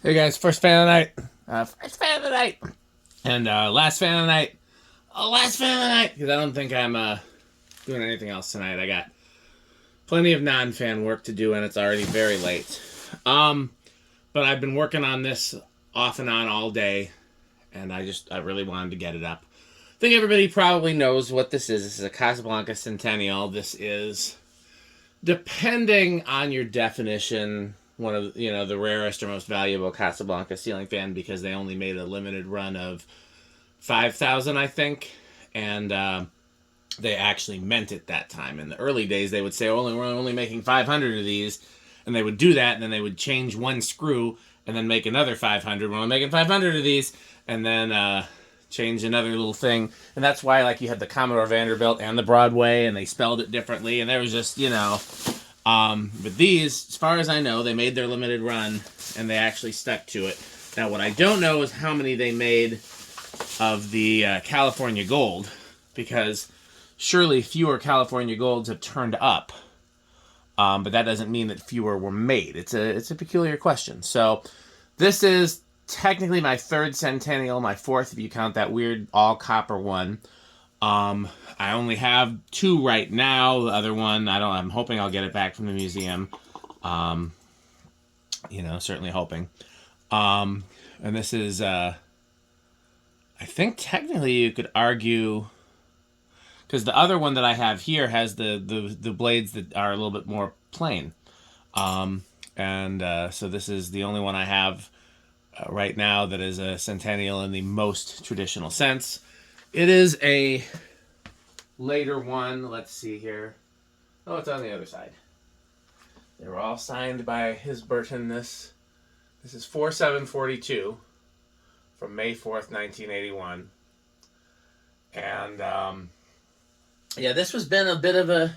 Hey guys, first fan of the night. First fan of the night. And last fan of the night. Last fan of the night. Because I don't think I'm doing anything else tonight. I got plenty of non-fan work to do and it's already very late. But I've been working on this off and on all day. And I really wanted to get it up. I think everybody probably knows what this is. This is a Casablanca Centennial. This is, depending on your definition, one of the rarest or most valuable Casablanca ceiling fan because they only made a limited run of 5,000, I think, and they actually meant it that time. In the early days, they would say, we're only making 500 of these, and they would do that, and then they would change one screw and then make another 500. We're only making 500 of these, and then change another little thing. And that's why, like, you had the Commodore Vanderbilt and the Broadway, and they spelled it differently, and there was just, but these, as far as I know, they made their limited run, and they actually stuck to it. Now, what I don't know is how many they made of the California Gold, because surely fewer California Golds have turned up, but that doesn't mean that fewer were made. It's a peculiar question. So this is technically my third Centennial, my fourth if you count that weird all-copper one. I only have two right now. The other one, I'm hoping I'll get it back from the museum. Certainly hoping. And this is, I think technically you could argue, because the other one that I have here has the blades that are a little bit more plain. So this is the only one I have right now that is a Centennial in the most traditional sense. It is a later one. Let's see here. Oh, it's on the other side. They were all signed by his Burton. This is 4742 from May 4th, 1981. And this has been a bit of a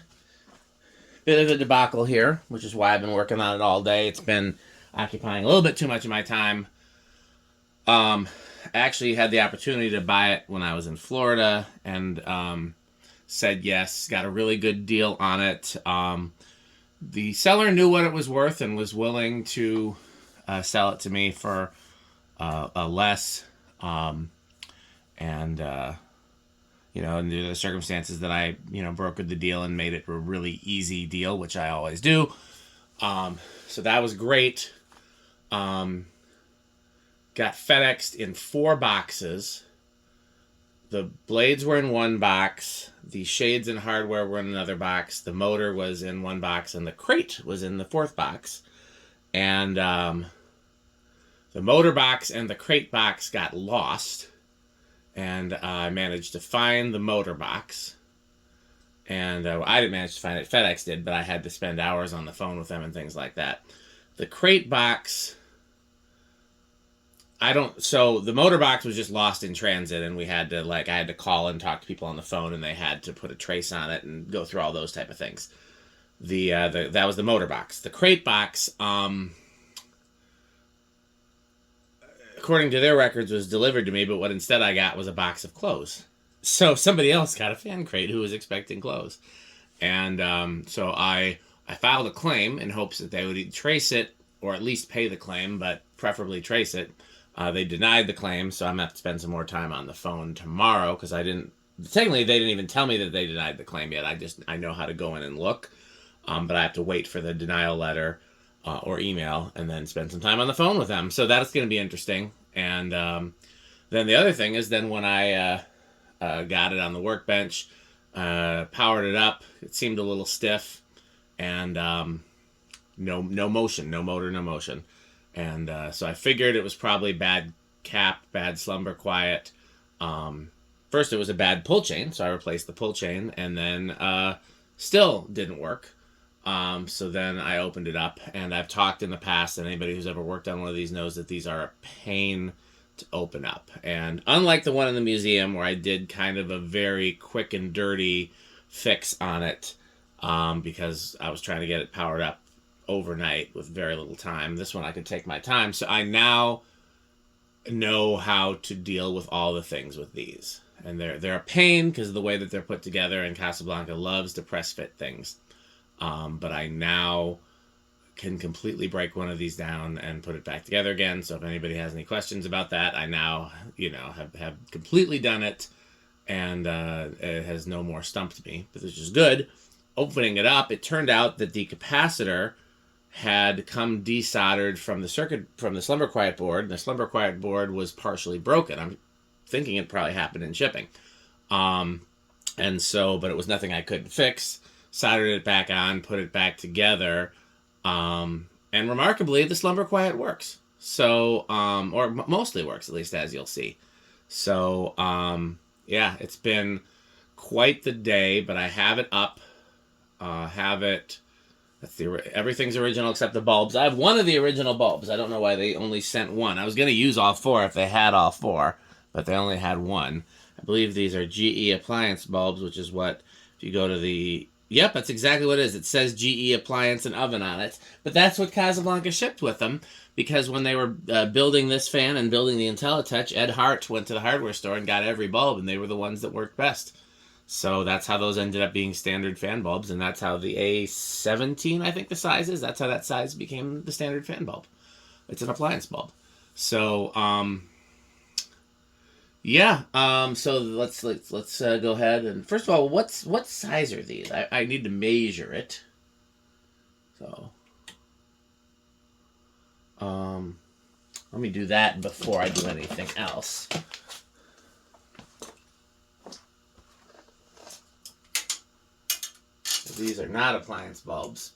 debacle here, which is why I've been working on it all day. It's been occupying a little bit too much of my time. I actually had the opportunity to buy it when I was in Florida and said yes, got a really good deal on it. The seller knew what it was worth and was willing to sell it to me for a less. And under the circumstances that I, brokered the deal and made it a really easy deal, which I always do. So that was great. Got FedExed in 4 boxes. The blades were in one box. The shades and hardware were in another box. The motor was in one box, and the crate was in the 4th box. And the motor box and the crate box got lost. And I managed to find the motor box. And I didn't manage to find it. FedEx did, but I had to spend hours on the phone with them and things like that. The crate box... So the motor box was just lost in transit, and I had to call and talk to people on the phone, and they had to put a trace on it and go through all those type of things. That was the motor box. The crate box, according to their records, was delivered to me, but what instead I got was a box of clothes. So somebody else got a fan crate who was expecting clothes. And so I filed a claim in hopes that they would trace it, or at least pay the claim, but preferably trace it. They denied the claim, so I'm going to have to spend some more time on the phone tomorrow, because technically they didn't even tell me that they denied the claim yet. I know how to go in and look, but I have to wait for the denial letter or email and then spend some time on the phone with them. So that's going to be interesting. And then the other thing is then when I got it on the Workbench, powered it up, it seemed a little stiff, and no motion, no motor, no motion. And so I figured it was probably bad cap, bad slumber quiet. First it was a bad pull chain, so I replaced the pull chain, and then still didn't work. So then I opened it up, and I've talked in the past, and anybody who's ever worked on one of these knows that these are a pain to open up. And unlike the one in the museum where I did kind of a very quick and dirty fix on it, because I was trying to get it powered up overnight with very little time, this one I could take my time. So I now know how to deal with all the things with these. And they're a pain because of the way that they're put together, and Casablanca loves to press fit things. But I now can completely break one of these down and put it back together again. So if anybody has any questions about that, I now, have completely done it, and it has no more stumped me, which is good. Opening it up, it turned out that the capacitor had come desoldered from the slumber quiet board. The slumber quiet board was partially broken. I'm thinking it probably happened in shipping. And so, but it was nothing I couldn't fix. Soldered it back on, put it back together. And remarkably, the slumber quiet works. So, or mostly works, at least, as you'll see. So, yeah, it's been quite the day, but I have it up. Everything's original except the bulbs. I have one of the original bulbs. I don't know why they only sent one. I was going to use all four if they had all four, but they only had one. I believe these are GE appliance bulbs, which is what, if you go to the... Yep, that's exactly what it is. It says GE appliance and oven on it. But that's what Casablanca shipped with them, because when they were building this fan and building the IntelliTouch, Ed Hart went to the hardware store and got every bulb, and they were the ones that worked best. So that's how those ended up being standard fan bulbs, and that's how the A17, I think the size is, that's how that size became the standard fan bulb. It's an appliance bulb. So, yeah, so let's go ahead and, first of all, what size are these? I need to measure it. So, let me do that before I do anything else. These are not appliance bulbs.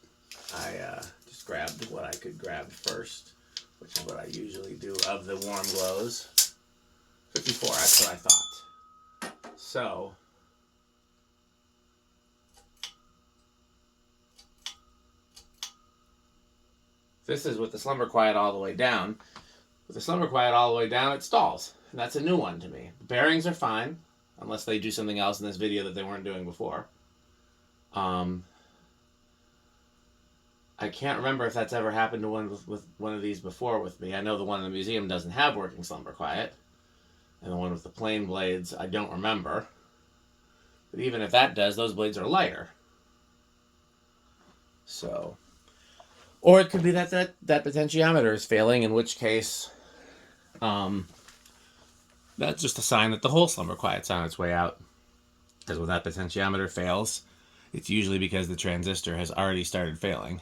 I just grabbed what I could grab first, which is what I usually do of the warm glows. 54, that's what I thought. So, this is with the slumber quiet all the way down. With the slumber quiet all the way down, it stalls. And that's a new one to me. The bearings are fine, unless they do something else in this video that they weren't doing before. I can't remember if that's ever happened to one with one of these before with me. I know the one in the museum doesn't have working slumber quiet. And the one with the plain blades, I don't remember. But even if that does, those blades are lighter. So, or it could be that potentiometer is failing, in which case, that's just a sign that the whole slumber quiet's on its way out. Because when that potentiometer fails, it's usually because the transistor has already started failing.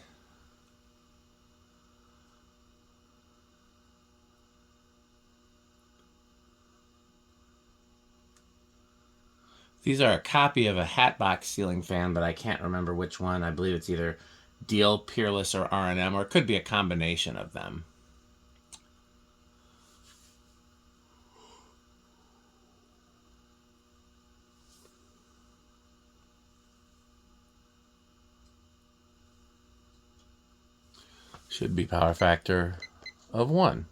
These are a copy of a Hatbox ceiling fan, but I can't remember which one. I believe it's either Deal, Peerless, or R&M, or it could be a combination of them. Should be power factor of 1.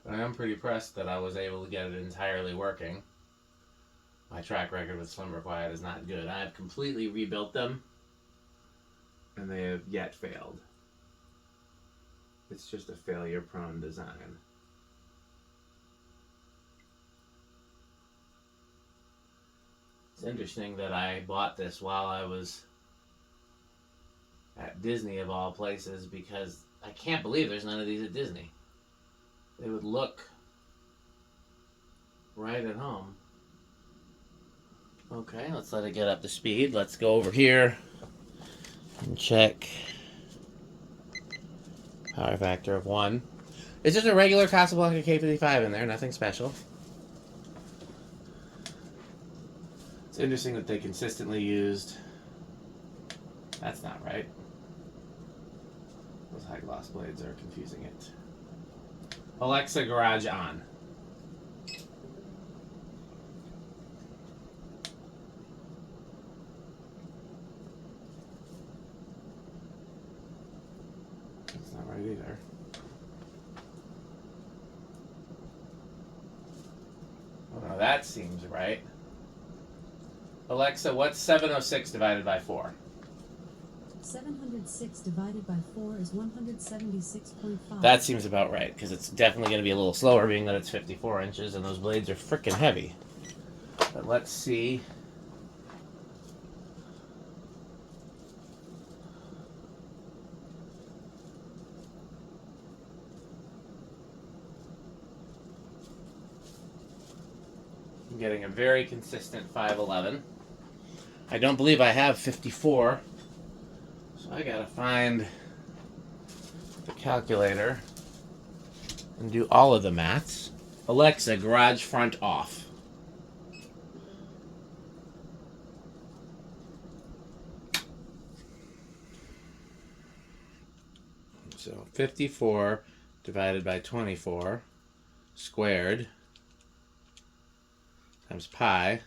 I am pretty impressed that I was able to get it entirely working. My track record with slumber quiet is not good. I have completely rebuilt them, and they have yet failed. It's just a failure-prone design. It's interesting that I bought this while I was at Disney, of all places, because I can't believe there's none of these at Disney. They would look right at home. Okay, let's let it get up to speed. Let's go over here and check power factor of 1. It's just a regular Casablanca K55 in there, nothing special. It's interesting that they consistently used... That's not right. Those high gloss blades are confusing it. Alexa, garage on. That's not right either. Oh no, that seems right. Alexa, what's 706 divided by 4? 706 divided by 4 is 176.5. That seems about right, because it's definitely going to be a little slower, being that it's 54 inches, and those blades are freaking heavy. But let's see. I'm getting a very consistent 511. I don't believe I have 54, so I gotta find the calculator and do all of the maths. Alexa, garage front off. So 54 divided by 24 squared times pi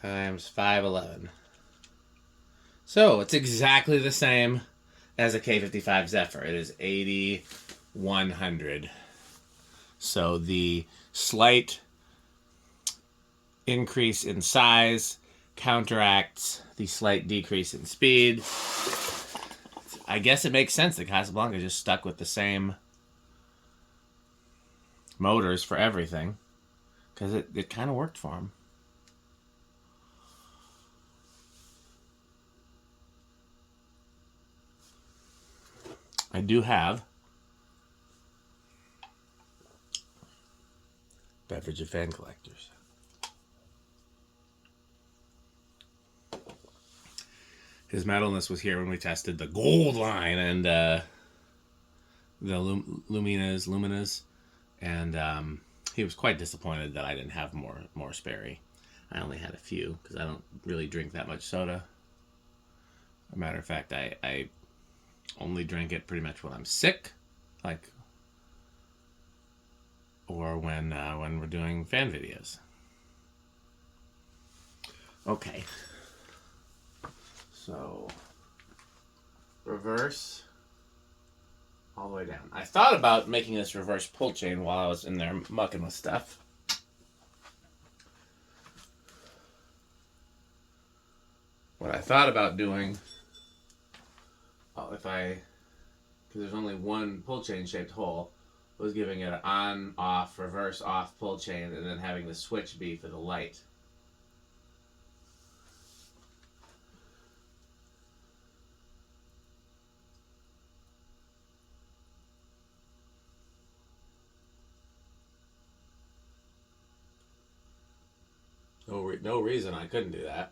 times 511. So it's exactly the same as a K55 Zephyr. It is 8,100. So the slight increase in size counteracts the slight decrease in speed. I guess it makes sense that Casablanca just stuck with the same motors for everything, because it kind of worked for them. I do have Beverage of Fan Collectors. His metalness was here when we tested the gold line and the Luminas, and he was quite disappointed that I didn't have more Sperry. I only had a few because I don't really drink that much soda. As a matter of fact, I only drink it pretty much when I'm sick, or when we're doing fan videos. Okay. So, reverse all the way down. I thought about making this reverse pull chain while I was in there mucking with stuff. What I thought about doing, because there's only one pull chain shaped hole, was giving it an on, off, reverse, off pull chain, and then having the switch be for the light. No reason I couldn't do that.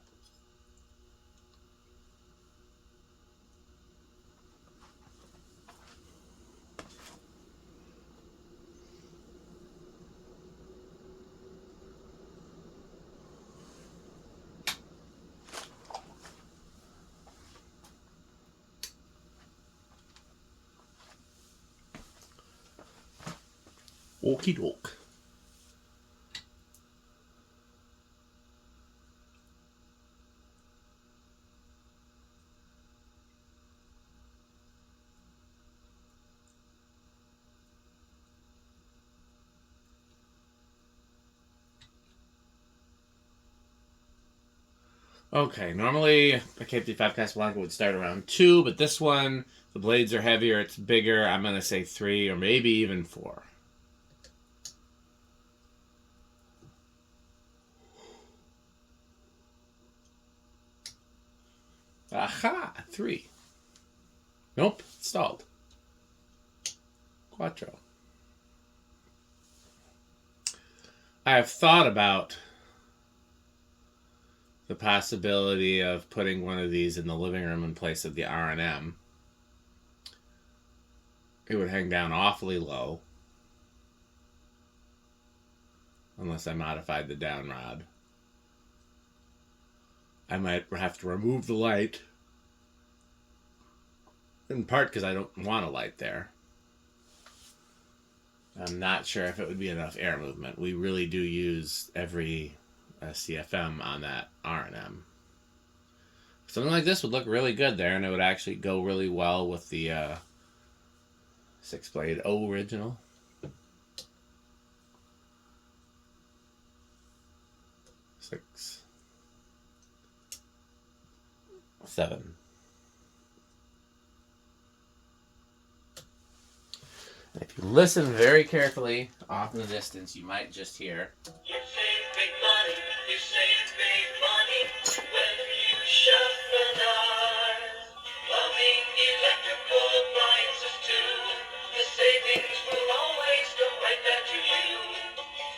Okie doke. Okay, normally a K55 Casablanca would start around 2, but this one, the blades are heavier, it's bigger. I'm going to say 3 or maybe even 4. Aha! 3. Nope, stalled. Quattro. I have thought about the possibility of putting one of these in the living room in place of the R&M. It would hang down awfully low, unless I modified the down rod. I might have to remove the light, in part because I don't want a light there. I'm not sure if it would be enough air movement. We really do use every CFM on that R&M. Something like this would look really good there, and it would actually go really well with the 6-blade original. 7. And if you listen very carefully off in the distance, you might just hear. You save big money, you save big money when you shop Menards. Plumbing, electrical appliances too. The savings will always come right back to you.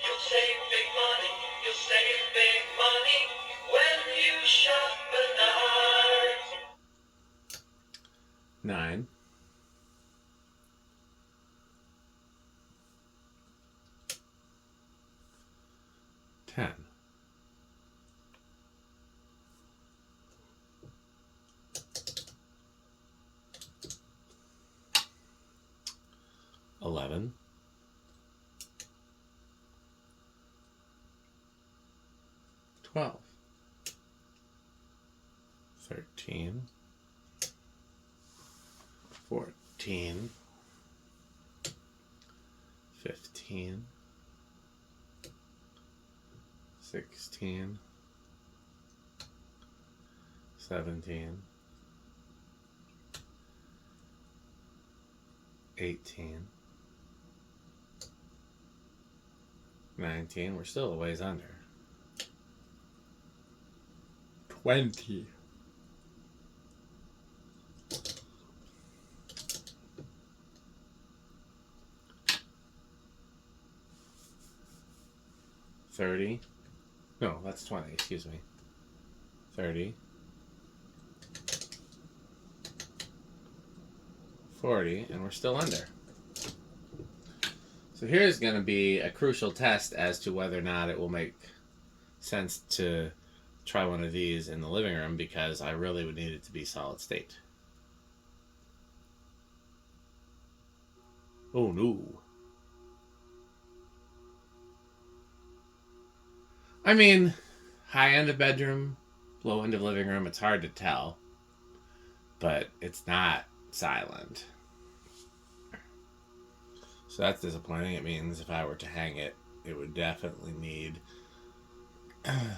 You'll save big money, you'll save big money when you shop Menards. 9. 10. 11. 12. 13. 14. 15. 16. 17. 18. 19. We're still a ways under. 20. 30. No, that's 20, excuse me. 30. 40, and we're still under. So here's going to be a crucial test as to whether or not it will make sense to try one of these in the living room, because I really would need it to be solid state. Oh no. I mean, high end of bedroom, low end of living room, it's hard to tell. But it's not silent. So that's disappointing. It means if I were to hang it, it would definitely need... I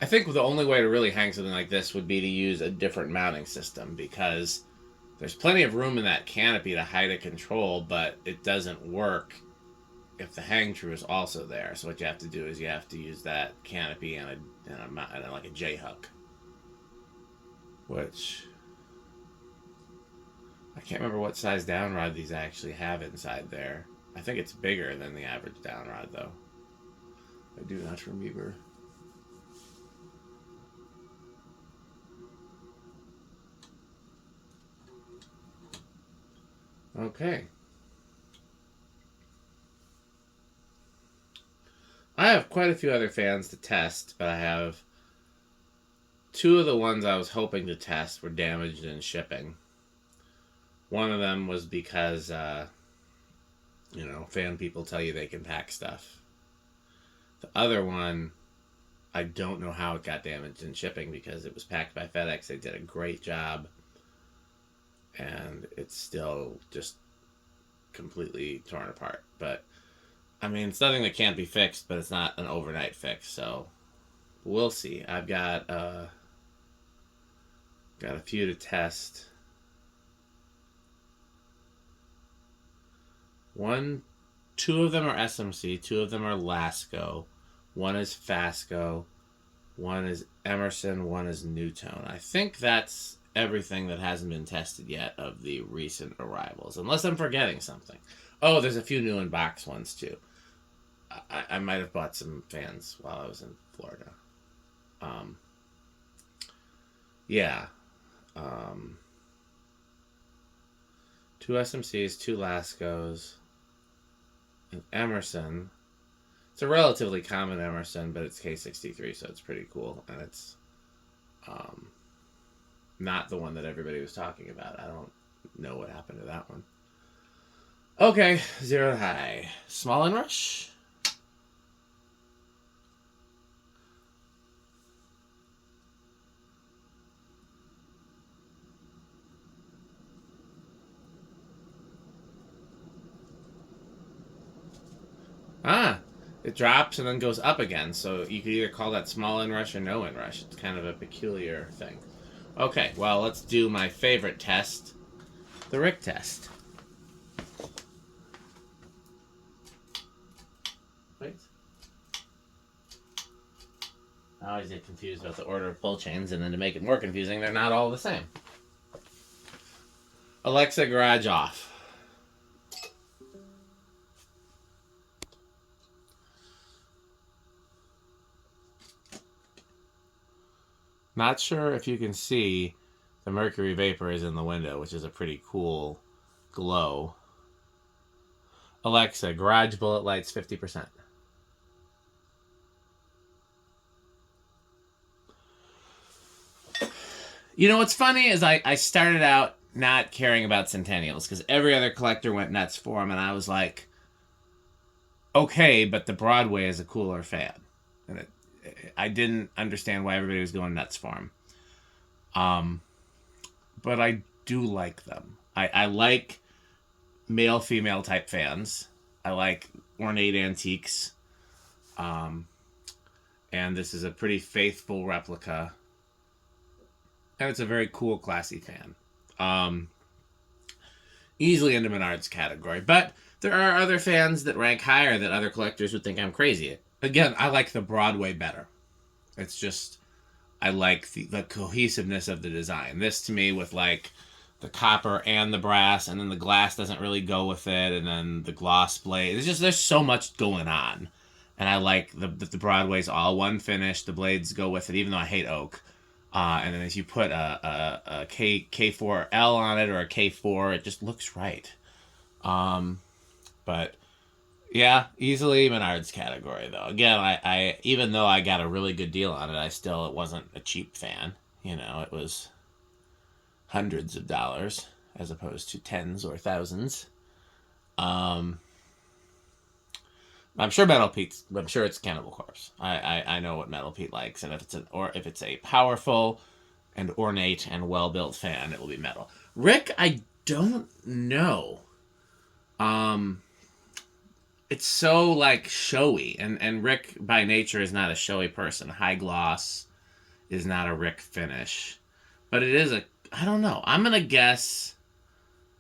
think the only way to really hang something like this would be to use a different mounting system, because there's plenty of room in that canopy to hide a control, but it doesn't work if the hang true is also there. So what you have to do is you have to use that canopy and like a J-hook, which I can't remember what size down rod these actually have inside there. I think it's bigger than the average down rod, though. I do not remember. Okay. I have quite a few other fans to test, but I have two of the ones I was hoping to test were damaged in shipping. One of them was because, fan people tell you they can pack stuff. The other one, I don't know how it got damaged in shipping, because it was packed by FedEx. They did a great job, and it's still just completely torn apart. But I mean, it's nothing that can't be fixed, but it's not an overnight fix, so we'll see. I've got a few to test. Two of them are SMC, two of them are Lasco, one is Fasco, one is Emerson, one is Newtone. I think that's everything that hasn't been tested yet of the recent arrivals, unless I'm forgetting something. Oh, there's a few new in-box ones, too. I might have bought some fans while I was in Florida. Two SMCs, two Lascos, an Emerson. It's a relatively common Emerson, but it's K63, so it's pretty cool. And it's not the one that everybody was talking about. I don't know what happened to that one. Okay, 0 to high. Small inrush. It drops and then goes up again, so you could either call that small inrush or no inrush. It's kind of a peculiar thing. Okay, well, let's do my favorite test, the Rick test. Wait. I always get confused about the order of pull chains, and then to make it more confusing, they're not all the same. Alexa, garage off. Not sure if you can see the mercury vapor is in the window, which is a pretty cool glow. Alexa, garage bullet lights 50%. You know what's funny is I started out not caring about Centennials because every other collector went nuts for them, and I was like, okay, but the Broadway is a cooler fan. And I didn't understand why everybody was going nuts for them. But I do like them. I like male-female type fans. I like ornate antiques. And this is a pretty faithful replica. And it's a very cool, classy fan. Easily into Menards category. But there are other fans that rank higher that other collectors would think I'm crazy at. Again, I like the Broadway better. It's just, I like the cohesiveness of the design. This, to me, with like the copper and the brass, and then the glass doesn't really go with it, and then the gloss blade. There's so much going on. And I like the Broadway's all one finish. The blades go with it, even though I hate oak. And then as you put a K4L on it or a K4, it just looks right. But yeah, easily Menards category though. Again, I even though I got a really good deal on it, it wasn't a cheap fan. You know, it was hundreds of dollars as opposed to tens or thousands. I'm sure it's Cannibal Corpse. I know what Metal Pete likes, and if it's a powerful and ornate and well built fan, it will be metal. Rick, I don't know. It's so like showy, and Rick by nature is not a showy person. High gloss is not a Rick finish, but it is I don't know. I'm gonna guess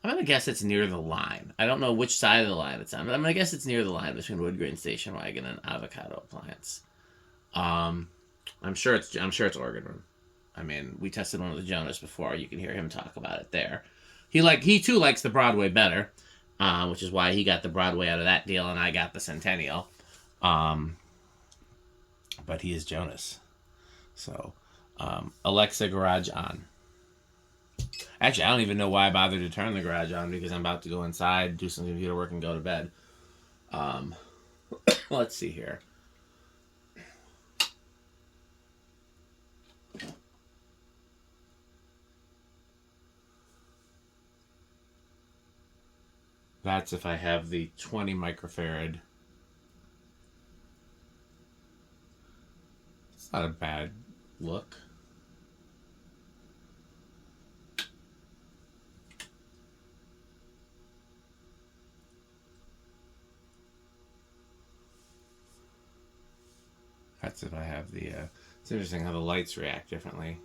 it's near the line. I don't know which side of the line it's on, but I'm gonna guess it's near the line between Wood Grain Station Wagon and Avocado Appliance. I'm sure it's Organ Room. I mean, we tested one of the Jonas before. You can hear him talk about it there. He too likes the Broadway better, which is why he got the Broadway out of that deal and I got the Centennial. But he is Jonas. So, Alexa, garage on. Actually, I don't even know why I bothered to turn the garage on because I'm about to go inside, do some computer work, and go to bed. Let's see here. That's if I have the 20 microfarad. It's not a bad look. That's if I have the... it's interesting how the lights react differently.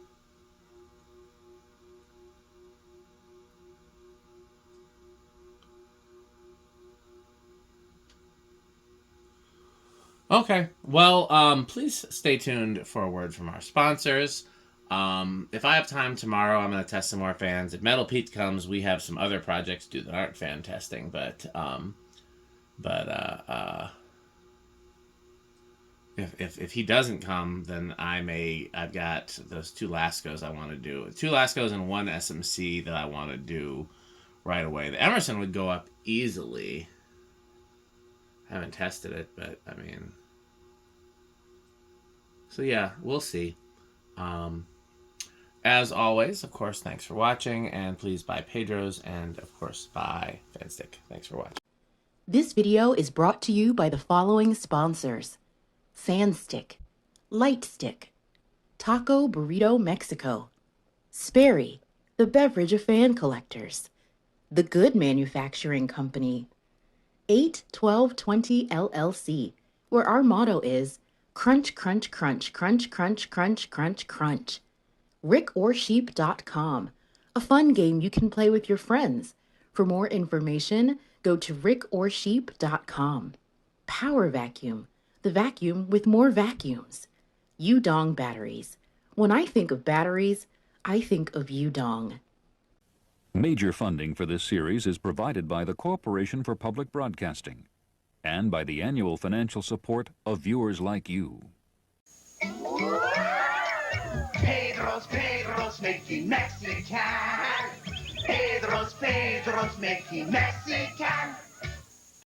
Okay, well, please stay tuned for a word from our sponsors. If I have time tomorrow, I'm going to test some more fans. If Metal Pete comes, we have some other projects to do that aren't fan testing, but if he doesn't come, then I've got those two Lascos I want to do. Two Lascos and one SMC that I want to do right away. The Emerson would go up easily. I haven't tested it, but I mean... So yeah, we'll see. As always, of course, thanks for watching, and please buy Pedro's, and of course, buy Fanstick. Thanks for watching. This video is brought to you by the following sponsors: Sandstick, Lightstick, Taco Burrito Mexico, Sperry, the beverage of fan collectors, The Good Manufacturing Company, 81220 LLC, where our motto is crunch, crunch, crunch, crunch, crunch, crunch, crunch, crunch. rickorsheep.com, a fun game you can play with your friends. For more information, go to rickorsheep.com. Power Vacuum, the vacuum with more vacuums. Udong batteries. When I think of batteries, I think of Udong. Major funding for this series is provided by the Corporation for Public Broadcasting and by the annual financial support of viewers like you. Pedro's making Mexican. Pedro's making Mexican.